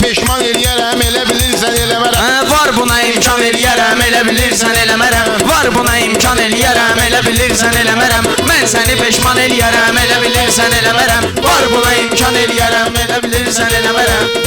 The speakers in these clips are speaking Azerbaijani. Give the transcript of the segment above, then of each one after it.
peşman eləyərəm, elə bilirsən eləmərəm. Var buna imkan eləyərəm, elə bilirsən eləmərəm. Var buna imkan eləyərəm, elə bilirsən eləmərəm. Mən səni peşman eləyərəm, elə bilirsən eləmərəm. Var buna imkan eləyərəm, elə bilirsən eləmərəm.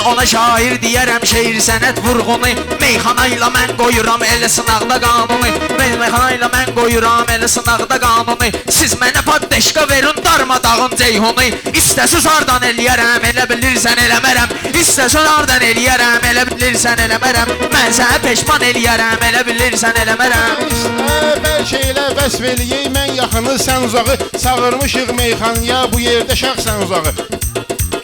Ona şair deyərəm, şeir sənət vurğunu. Meyxana ilə mən qoyuram elə sınaqda qanunu. Meyxana ilə mən qoyuram elə sınaqda qanunu. Siz mənə paddeşqa verin, darmadağın ceyhunu. İstəsiz hardan eləyərəm, elə bilirsən eləmərəm. İstəsiz hardan eləyərəm, elə bilirsən eləmərəm. Mən sənə peşman eləyərəm, elə bilirsən eləmərəm. Bəlkə elə vəsf eləyək, mən yaxını sən uzağı. Çağırmışıq meyxanaya, bu yerdə şəxsən uzağı.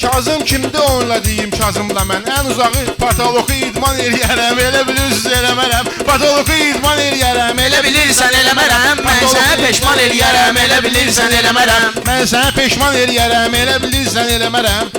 Kazım kimdi onunla deyim, Kazımla mən ən uzağı. Patoloku idman eləyərəm, elə bilirsiniz eləmərəm. Patoloku idman eləyərəm, elə bilirsən eləmərəm. Mən sənə peşman eləyərəm, elə bilirsən eləmərəm. Mən sənə peşman eləyərəm, elə bilirsən eləmərəm.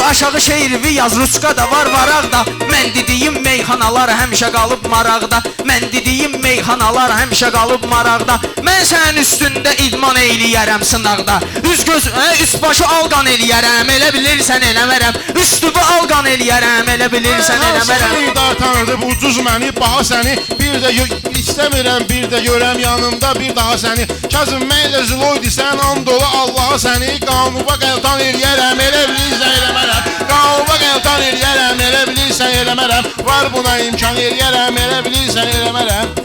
Aşağı şeirvi yaz, Ruska da var varaqda. Mən dediyim meyxanalar həmişə qalıb maraqda. Mən dediyim meyxanalar həmişə qalıb maraqda. Mən sənin üstündə idman eyləyərəm sınaqda. Üst başı alqan eləyərəm, elə bilirsən eləmərəm. Üstübü alqan eləyərəm, elə bilirsən eləmərəm. Səni dar tanıdı, ucuz məni, baha səni. Bir də istəmirəm, bir də görəm yanımda bir daha səni. Kazım mən elə ziloydu, sən and ola Allaha səni. Qanuba qəltan eləyərəm, elə bilirsən eləmərəm. Qanuba qəltan eləyərəm, elə bilirsən eləmərəm. Var buna imkan eləyərəm, elə bilirsən eləmərəm.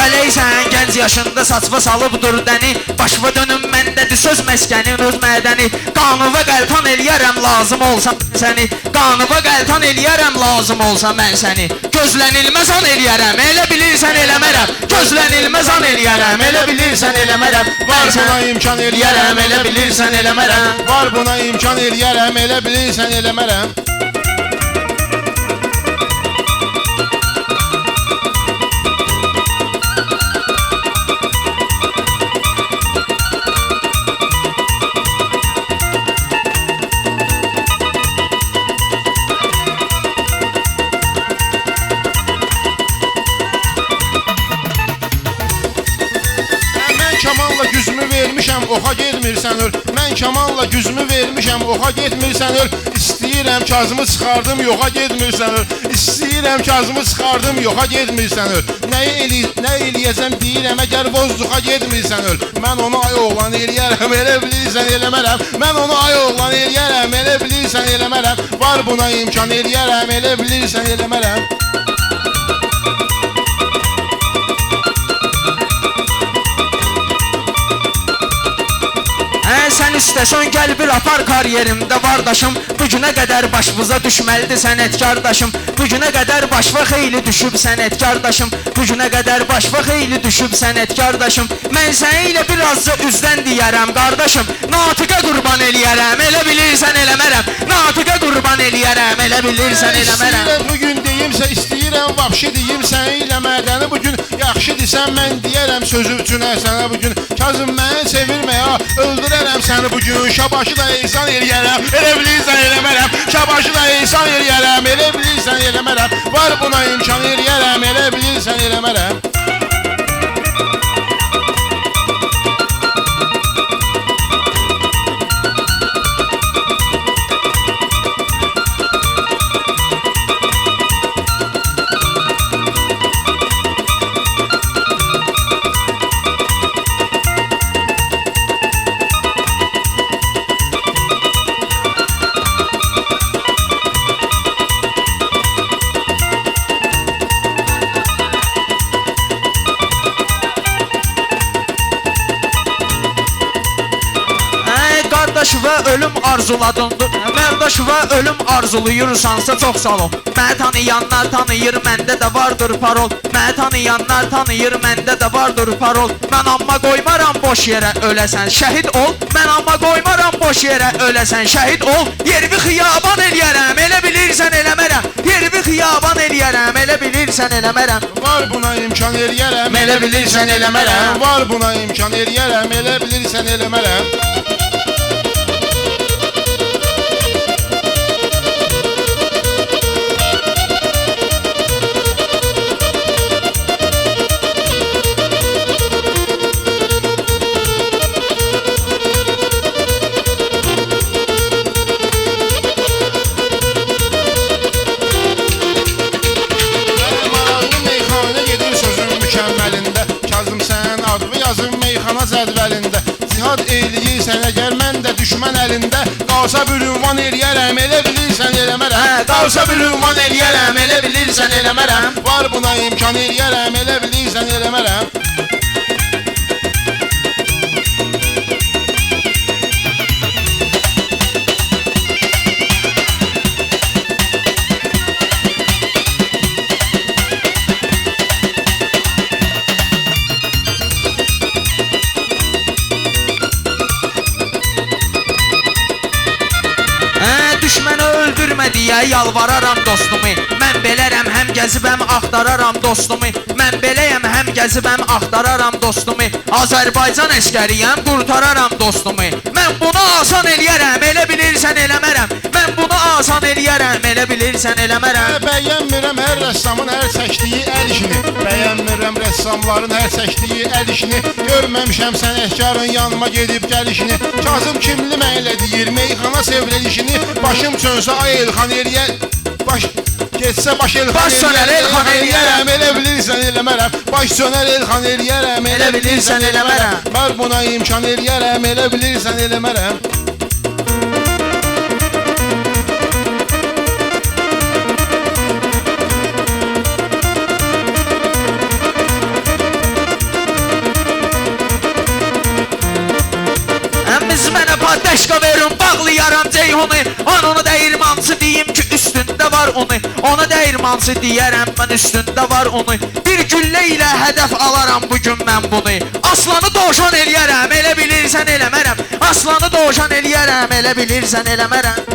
Fələysən gənc yaşında saçva salıb dur dəni. Başva dönüm məndədir söz məskənin öz mədəni. Qanuba qəltan eləyərəm lazım olsa səni. Qanuba qəltan eləyərəm lazım olsa mən səni. Gözlənilməz an eləyərəm, elə bilirsən eləmərəm. Gözlənilməz an eləyərəm, elə bilirsən eləmərəm. Var buna imkan eləyərəm, elə bilirsən eləmərəm. Var buna imkan eləyərəm, elə bilirsən eləmərəm. Kamanla güzümü vermişəm, oxa getmirsən öl. Mən kamanla güzümü vermişəm, oxa getmirsən öl. İstəyirəm Kazımı çıxardım, yoxa getmirsən öl. İstəyirəm Kazımı çıxardım, yoxa getmirsən öl. Nə eləyəcəm deyirəm, əgər bozduqa getmirsən öl. Mən onu ay oğlan eləyərəm, elə bilirsən eləmərəm. Mən onu ay oğlan eləyərəm, elə bilirsən eləmərəm. Var buna imkan eləyərəm, elə bilirsən eləmərəm. Sən istəsən gəl bir apar karyerimdə vardaşım. Bugünə qədər başımıza düşməlidir sənətkardaşım. Bugünə qədər başva xeyli düşüb sənətkardaşım. Bugünə qədər başva xeyli düşüb sənətkardaşım. Mən səni ilə birazca üzdən deyərəm qardaşım. Natiqə qurban eləyərəm, elə bilirsən eləmərəm. Natiqə qurban eləyərəm, elə bilirsən eləmərəm. İstəyirəm bugün deyimsə, istəyirəm vapşi deyim səni ilə mədəni. Bugün yaxşı desən mən deyərəm sözü üçün sənə bugün. Kazım məni çevirmə ya, öldürərəm səni bugün. Şabaşı da insan eləyərəm, elə bilirsən eləmərəm. Şabaşı da insan eləyərəm, elə bilirsən eləmərəm. Var buna imkan eləyərəm, elə bilirsən eləmərəm. ölüm arzuladın Qardaşıva ölüm arzuluyursansa çox sağ ol Məni tanıyanlar tanıyır məndə də vardır parol Məni tanıyanlar tanıyır məndə də vardır parol Mən amma qoymaram boş yerə öləsən şəhid ol Mən amma qoymaram boş yerə öləsən şəhid ol Yerimi xiyaban eləyərəm elə bilirsən eləmərəm Yerimi xiyaban eləyərəm elə bilirsən eləmərəm Var buna imkan eləyərəm Elə bilirsən eləmərəm Var buna imkan eləyərəm elə bilirsən eləmərəm Yazın meyxana cədvəlində Cihad eyləyirsən əgər mən də düşmən əlində Qalsa bir ünvan eləyərəm elə bilirsən eləmərəm Qalsa bir ünvan eləyərəm elə bilirsən eləmərəm Var buna imkan eləyərəm elə bilirsən eləmərəm Düşməni öldürmə deyə yalvararam dostumu Mən belərəm həm gəzibəm axtararam dostumu Mən beləyəm həm gəzibəm axtararam dostumu Azərbaycan əskəriyəm qurtararam dostumu Mən bunu asan eləyərəm elə bilirsən eləmərəm Mən bunu asan eləyərəm elə bilirsən eləmərəm Bəyənmirəm hər rəssamın hər çəkdiyi əl işini Bəyənmirəm rəssamların hər çəkdiyi əl işini Görməmişəm sənətkarın yanıma gedib gəlişini Kazım kimli mənlə deyir meyxana sevrilişini Başım sönsə ay Elxan eləyər Getsə baş Elxan eləyərəm elə bilirsən eləmərəm Baş sönər Elxan eləyərəm elə bilirsən eləmərəm Var buna imkan eləyərəm elə bilirsən eləmərəm Dəşqa verin bağlayaram Ceyhunu Anonu dəyirmançı deyim ki üstündə var onu Ona dəyirmançı deyərəm mən üstündə var onu Bir güllə ilə hədəf alaram bugün mən bunu Aslanı dovşan eləyərəm elə bilirsən eləmərəm Aslanı dovşan eləyərəm elə bilirsən eləmərəm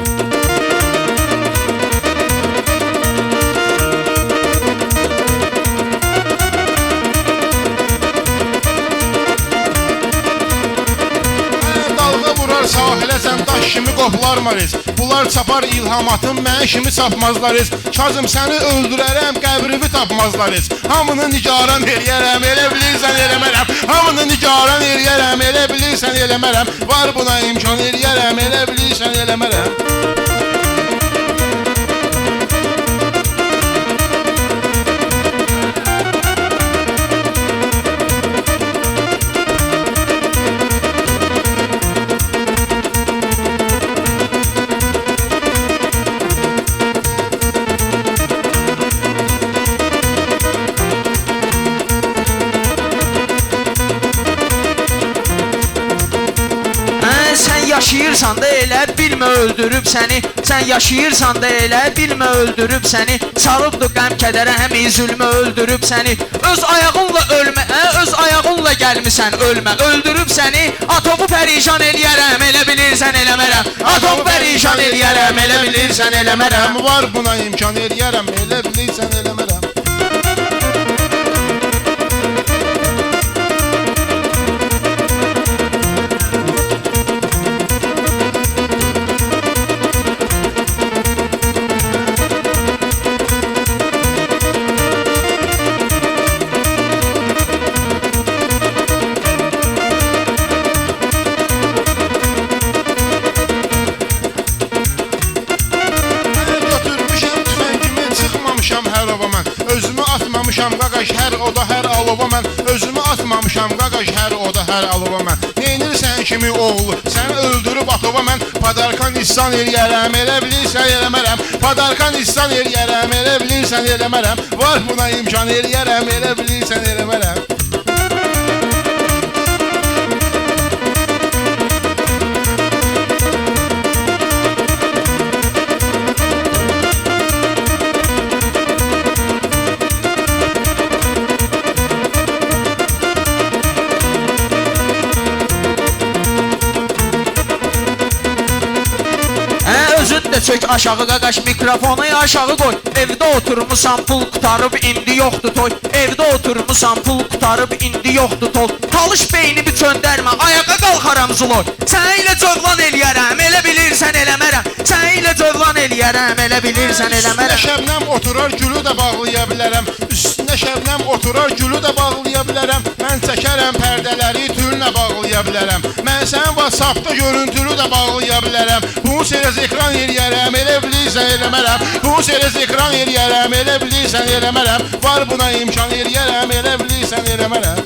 Sahiləsən daş kimi qoplar mariz Bunlar çapar ilhamatım mən kimi çapmazlar iz Kazım səni öldürərəm qəbrimi tapmazlar iz Hamını nigaran eləyərəm elə bilirsən eləmərəm Hamını nigaran eləyərəm elə bilirsən eləmərəm Var buna imkan eləyərəm elə bilirsən eləmərəm yaşayırsan da elə bilmə öldürüb səni Sən yaşayırsan da elə bilmə öldürüb səni Sarıbdı qəm kədərə həmi zülmə öldürüb səni Öz ayağınla ölmə, öz ayağınla gəlmisən ölmə Öldürüb səni atomu pərişan eləyərəm elə bilirsən eləmərəm Atomu pərişan eləyərəm elə bilirsən eləmərəm Var buna imkan eləyərəm elə bilirsən eləmərəm Özümü atmamışam qaqaş hər oda hər alova mən Özümü atmamışam qaqaş hər oda hər alova mən Neynirsən kimi oğlu səni öldürüb atova mən Padarkan istan eləyərəm elə bilirsən eləmərəm Padarkan istan eləyərəm elə bilirsən eləmərəm Var buna imkan eləyərəm elə bilirsən eləmərəm aşağı qaqaş mikrofonu aşağı qoy. Evdə oturmusan pul qutarıb indi yoxdur toy. Evdə oturmusan pul qutarıb indi yoxdur tol. Talış beynimi çöndərmə, ayağa qalxaram zuloy. Sənə ilə cövlan eləyərəm, elə bilirsən eləmərəm. Sənə ilə cövlan eləyərəm, elə bilirsən Üstünə eləmərəm. şəbnəm oturar gülü də bağlaya bilərəm. Üstünə şəbnəm oturar gülü də bağlaya bilərəm. Mən çəkərəm pərdələri tüllə bağlaya bilərəm. Mən sənin WhatsAppda görüntülü də bağlaya bilərəm. Bunu serez ekran eləyərəm, elə bilirsən eləmərəm. Bunu serez ekran eləyərəm, elə bilirsən eləmərəm. Var buna imkan eləyərəm, elə bilirsən eləmərəm.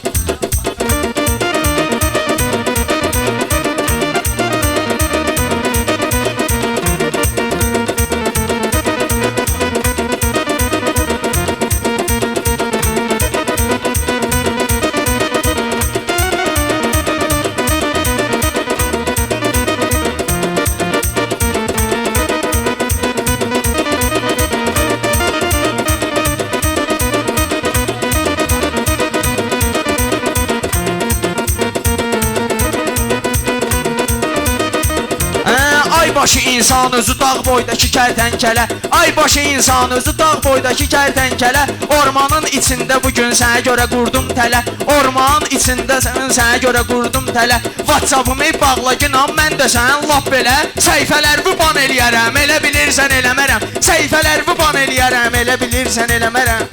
Ay başı insan özü dağ boydakı kərtənkələ. Ay başı insan özü dağ boydakı kərtənkələ. Ormanın içində bugün sənə görə qurdum tələ. Ormanın içində sənə görə qurdum tələ. WhatsApp-ımı bağla günam mən də sənin lap belə. Səhifələrimi ban eləyərəm, elə bilirsən eləmərəm. Səhifələrimi ban eləyərəm, elə bilirsən eləmərəm.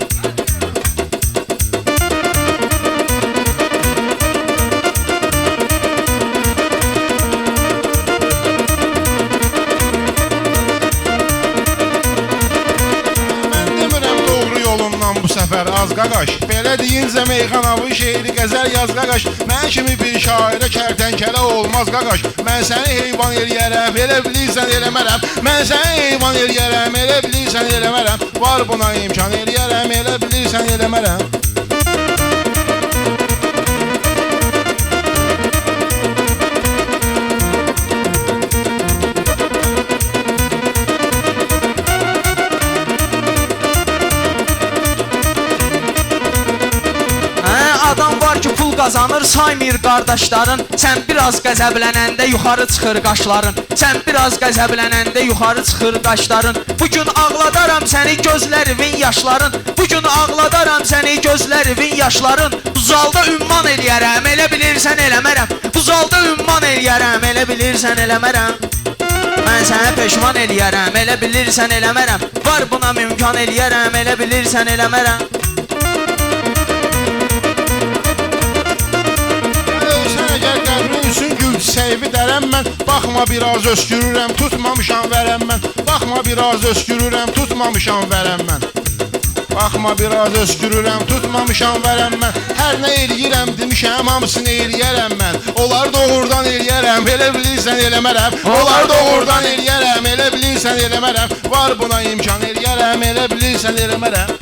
Bu səfər az qaqaş. Belə deyincə meyxanalı şeiri qəzəl yaz qaqaş. Mən kimi bir şairə kərtənkələ olmaz qaqaş. Mən səni heyvan eləyərəm, elə bilirsən eləmərəm. Mən səni heyvan eləyərəm, elə bilirsən eləmərəm. Var buna imkan eləyərəm, elə bilirsən eləmərəm. Adam var ki pul qazanır saymır qardaşların. Sən biraz qəzəblənəndə yuxarı çıxır qaşların. Sən biraz qəzəblənəndə yuxarı çıxır qaşların. Bugün ağladaram səni gözlərimin yaşların. Bugün ağladaram səni gözlərimin yaşların. Bu zalda ümman eləyərəm, elə bilirsən eləmərəm. Bu zalda ümman eləyərəm, elə bilirsən eləmərəm. Mən sənə peşman eləyərəm, elə bilirsən eləmərəm. Var buna mümkan eləyərəm, elə bilirsən eləmərəm. Seyvi dərəm mən, baxma biraz öskürürəm, tutmamışam vərəm mən. Baxma biraz öskürürəm, tutmamışam vərəm mən. Baxma biraz öskürürəm, tutmamışam vərəm mən. Hər nə eləyirəm demişəm, hamısını eləyərəm mən. Onlar doğrudan eləyərəm, elə bilirsən eləmərəm. Onlar doğrudan eləyərəm, elə bilirsən eləmərəm. Var buna imkan eləyərəm, elə bilirsən eləmərəm.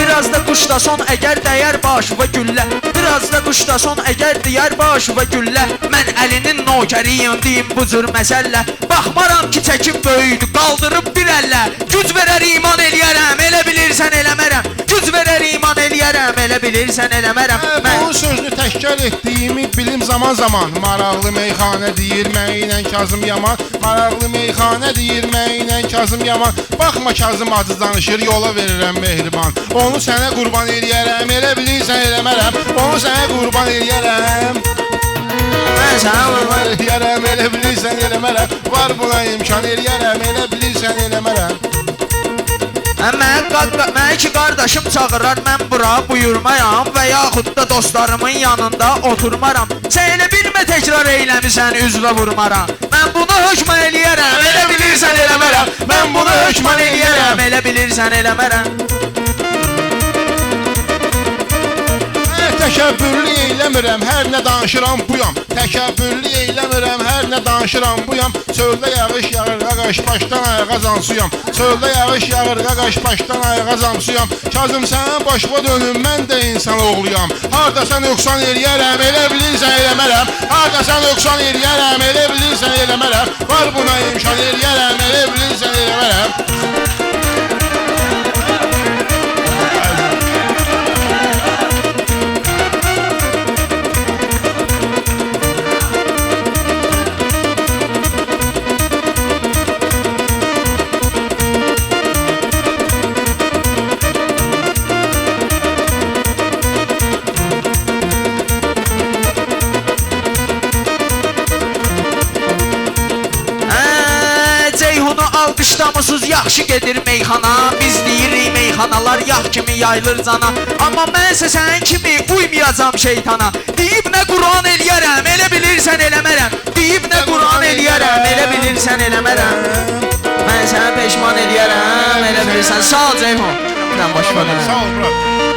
Biraz da quşda son əgər dəyər başıva güllə. Biraz da quşda son əgər dəyər başıva güllə. Mən əlinin nokəriyim deyim bu cür məsələ. Baxmaram ki çəkim böyüdü, qaldırıb bir əllə. Güc verər iman eləyərəm, elə bilirsən eləmərəm. Güc verər iman eləyərəm, elə bilirsən eləmərəm. Bu sözünü təkrar etdiyimi bilim zaman zaman. Maraqlı meyxanə deyir mənlə Kazım Yaman. Maraqlı meyxanə deyir mənlə Kazım Yaman. Baxma Kazım acı danışır, yola verirəm mehriban. Onu sənə qurban eləyərəm, elə bilirsən eləmərəm. Onu sənə qurban eləyərəm. Mən sənə qurban eləyərəm, elə bilirsən eləmərəm. Var buna imkan eləyərəm, elə bilirsən eləmərəm. Mən iki qardaşım çağırar, mən bura buyurmayam. Və yaxud da dostlarımın yanında oturmaram. Sən elə bilmə təkrar eyləmisən, üzvə vurmaram. Mən bunu hökmən eləyərəm, elə bilirsən eləmərəm. Mən bunu hökmən eləyərəm, elə bilirsən eləmərəm. Təkəbbürlü eyləmə eyləmirəm, hər nə danışıram buyam. Təkəbbürlü eyləmirəm, hər nə danışıram buyam. Çöldə yağış yağır, qaqaş başdan ayağa zansuyam. Çöldə yağış yağır, qaqaş başdan ayağa zansuyam. Kazım sənin başıma dönüm, mən də insan oğluyam. Hardasan nöqsan eləyərəm, elə bilirsən eləmərəm. Hardasan nöqsan eləyərəm, elə bilirsən eləmərəm. Var buna imkan eləyərəm, elə bilirsən eləmərəm. Alqışlamısız yaxşı gedir meyxana. Biz deyirik meyxanalar yağ kimi yayılır cana. Amma mənsə sənin kimi uymayacam şeytana. Deyib nə Quran eləyərəm, elə bilirsən eləmərəm. Deyib nə Quran eləyərəm, elə bilirsən eləmərəm. Mən səni peşman eləyərəm, elə bilirsən. Sağ ol Ceyhun. Mən başqa Sağ ol, bura.